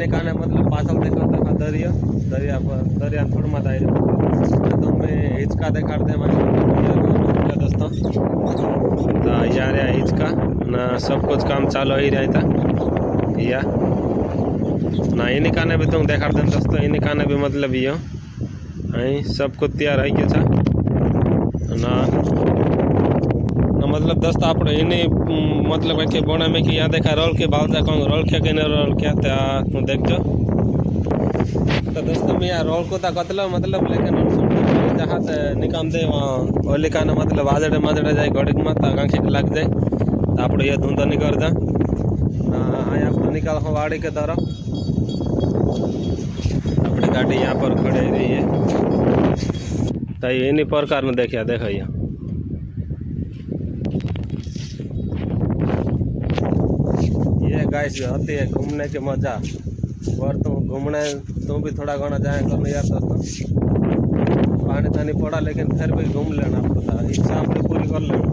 એને કારણે मतलब पाछळ देखाता था दरिया थोड़ा मत आई तो मैं हिचका देखाड़ दे दोस्तों। तो यार हिचका ना सब कुछ काम चालू ही रहा था या ना इन्हीं काने भी तुम देखाड़ दे दोस्तों। इन्हीं काने भी मतलब यो अँ सब कुछ तैयार रही गया था ना मतलब दोस्तों आप मतलब के बोना में कि यहाँ देखा रोल के भाव था कौन रोल क्या कहने रोल क्या था तू देख जो। तो दोस्तों मैं यहाँ रोल को था कतलो मतलब लेकिन जहाँ से निकाम दे वहाँ ओलिका ने मतलब आजड़े माजड़े जाए घड़ीक में आंखी लग जाए तो आप ये धुंधो निकल जा अँ आप निकाल हो वाड़ी के तरफ अपनी गाड़ी यहाँ पर खड़ी रही है। तो इन्हीं प्रकार में देखिए देखो ये गाइस होती है घूमने की मजा। और तुम घूमने तुम भी थोड़ा घना जाए करो यार दोस्तों। पानी तानी पड़ा लेकिन फिर भी घूम लेना पड़ता है, इच्छा अपनी पूरी कर लेना।